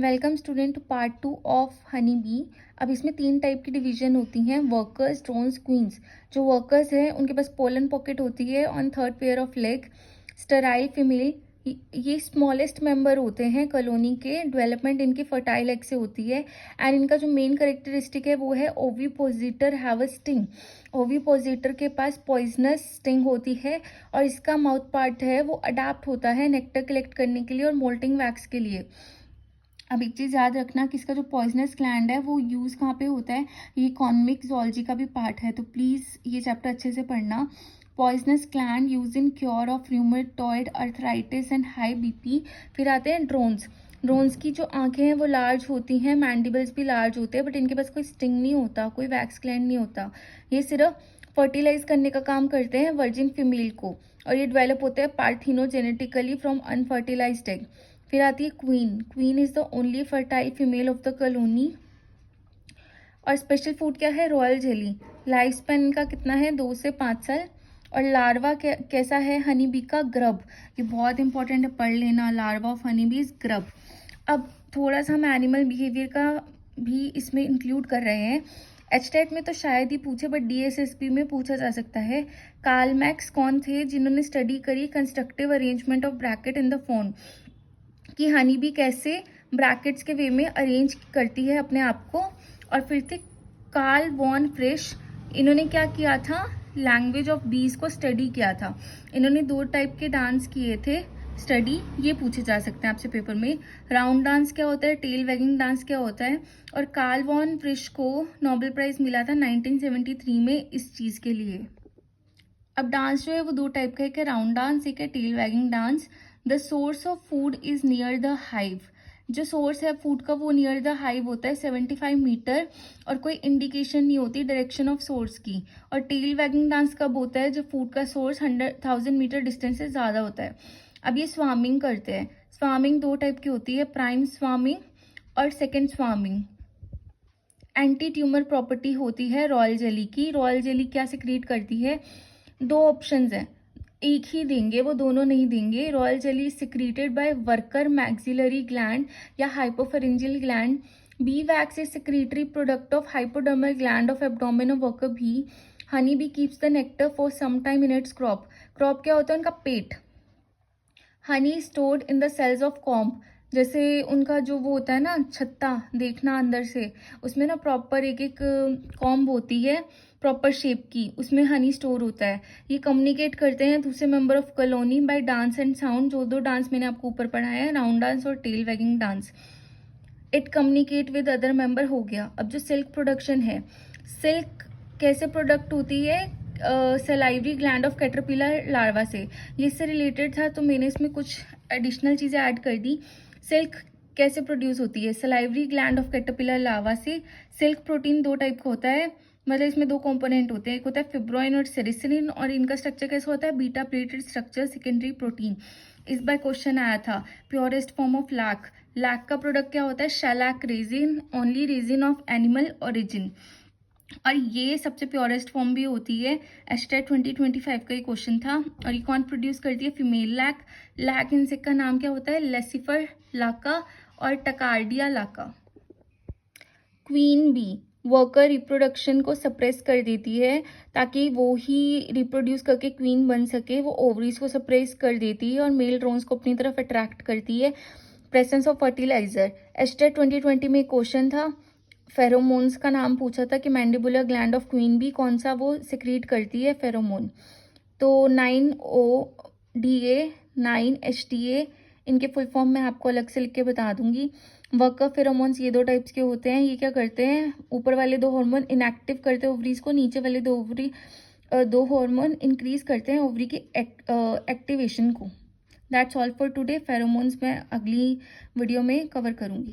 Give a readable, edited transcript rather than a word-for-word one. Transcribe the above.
Welcome student to part 2 of honey bee. अब इसमें 3 type की डिवीजन होती हैं, वर्कर्स, ड्रोन्स, क्वींस। जो वर्कर्स हैं उनके पास पोलन पॉकेट होती है on third pair of leg. Sterile female, ये स्मॉलेस्ट मेंबर होते हैं कॉलोनी के। डेवलपमेंट इनकी फर्टाइल एग से होती है एंड इनका जो मेन करेक्टरिस्टिक है वो है ओविपोजिटर हैव अ स्टिंग। ओविपोजिटर के पास पॉइजनस स्टिंग होती है और इसका माउथ पार्ट है वो अडाप्ट होता है नेक्टर कलेक्ट करने के लिए और मोल्टिंग वैक्स के लिए। अब एक चीज़ याद रखना कि इसका जो पॉइजनस ग्लैंड है वो यूज़ कहाँ पे होता है, ये इकोनॉमिक जोलॉजी का भी पार्ट है, तो प्लीज़ ये चैप्टर अच्छे से पढ़ना। Poisonous gland use in cure of rheumatoid arthritis and high BP. फिर आते हैं ड्रोन्स। ड्रोन्स की जो आंखें हैं वो लार्ज होती हैं, मैंडिबल्स भी लार्ज होते हैं, बट इनके पास कोई स्टिंग नहीं होता, कोई वैक्स ग्लैंड नहीं होता। ये सिर्फ फर्टिलाइज करने का काम करते हैं वर्जिन फीमेल को, और ये डेवलप होते हैं पार्थिनोजेनेटिकली फ्रॉम अनफर्टिलाइज्ड एग। फिर आती है queen. Queen is the only fertile female of the colony. और स्पेशल फूड क्या है, रॉयल जेली। लाइफ स्पैन इनका कितना है, 2 से 5 साल। और लार्वा कैसा है, हनी बी का ग्रब। ये बहुत इंपॉर्टेंट है, पढ़ लेना, larva of honey B is grub. अब थोड़ा सा हम एनिमल बिहेवियर का भी इसमें इंक्लूड कर रहे हैं। एचटेट में तो शायद ही पूछे, बट डीएसएसपी में पूछा जा सकता है। कार्ल मैक्स कौन थे जिन्होंने स्टडी करी constructive arrangement of bracket in the phone, कि हनी बी कैसे ब्रैकेट्स के वे में अरेंज करती है अपने आप को। और फिर थे कार्ल वॉन फ्रिश। इन्होंने क्या किया था, लैंग्वेज ऑफ बीज को स्टडी किया था। इन्होंने 2 टाइप के डांस किए थे स्टडी, ये पूछे जा सकते हैं आपसे पेपर में। राउंड डांस क्या होता है, टेल वैगिंग डांस क्या होता है। और कार्ल वॉन फ्रिश को नोबेल प्राइज मिला था 1973 में इस चीज के लिए। अब डांस जो है वो 2 टाइप का है, एक है राउंड डांस, एक है tail wagging dance. The source of food is near the hive. जो सोर्स है फूड का वो नियर द हाइव होता है 75 मीटर, और कोई इंडिकेशन नहीं होती डायरेक्शन ऑफ सोर्स की। और टेल वैगिंग डांस कब होता है, जब फूड का सोर्स 100,000 मीटर डिस्टेंस से ज़्यादा होता है। अब ये स्वार्मिंग करते हैं। स्वार्मिंग 2 टाइप की होती है, प्राइम स्वार्मिंग और second swarming. Anti tumour property होती है रॉयल जेली की। रॉयल जेली क्या सिक्रीट करती है, 2 ऑप्शंस हैं, एक ही देंगे, वो दोनों नहीं देंगे। Royal jelly secreted by worker maxillary gland या hypopharyngeal gland. Bee wax is secretory product of hypodermal gland of abdomen of worker bee. Honey bee keeps the nectar for some time in its crop. Crop क्या होता है, उनका पेट। Honey stored in the cells of comb. जैसे उनका जो वो होता है ना छत्ता, देखना अंदर से, उसमें ना प्रॉपर एक एक कॉम्ब होती है प्रॉपर शेप की, उसमें हनी स्टोर होता है। ये कम्युनिकेट करते हैं दूसरे member of colony by dance and sound. जो 2 डांस मैंने आपको ऊपर पढ़ाया है, राउंड डांस और tail wagging dance. It communicate with other member हो गया। अब जो सिल्क प्रोडक्शन है, सिल्क कैसे प्रोडक्ट होती है, salivary gland of caterpillar larva से। ये इससे रिलेटेड था तो मैंने इसमें कुछ एडिशनल चीज़ें ऐड कर दी। सिल्क कैसे प्रोड्यूस होती है, salivary gland of caterpillar larva से। सिल्क प्रोटीन 2 टाइप का होता है, मतलब इसमें 2 कंपोनेंट होते हैं, एक होता है फिब्रोइन और सेरिसिलिन। और इनका स्ट्रक्चर कैसा होता है, beta pleated structure, secondary protein. इस बार क्वेश्चन आया था, purest form of lac. Lac का प्रोडक्ट क्या होता है, shellac resin, only resin of animal origin. और ये सबसे प्योरेस्ट फॉर्म भी होती है। एस्टेट 2025 का ये क्वेश्चन था। और ये कौन प्रोड्यूस करती है, फीमेल लैक। लैक इंसेक्ट का नाम क्या होता है, लेसिफर लाका और Tachardia lacca. Queen bee worker reproduction को सप्रेस कर देती है ताकि वो ही रिप्रोड्यूस करके क्वीन बन सके। वो ओवरीज को सप्रेस कर देती है और मेल ड्रोन्स को अपनी तरफ अट्रैक्ट करती है। प्रेजेंस ऑफ फर्टिलाइजर, एस्टेट 2020 में क्वेश्चन था, फेरोमोन्स का नाम पूछा था कि mandibular gland of queen bee कौन सा वो सिक्रीट करती है, फेरोमोन। तो 9ODA, 9HTA, इनके फुल फॉर्म मैं आपको अलग से लिख के बता दूंगी। वर्कर फेरोमोन्स ये 2 टाइप्स के होते हैं। ये क्या करते हैं, ऊपर वाले 2 हार्मोन इनएक्टिव करते हैं ओवरीज को, नीचे वाले 2 हार्मोन इंक्रीज करते हैं ओवरी की एक्टिवेशन को। That's all for today. Pheromones मैं अगली वीडियो में कवर करूंगी।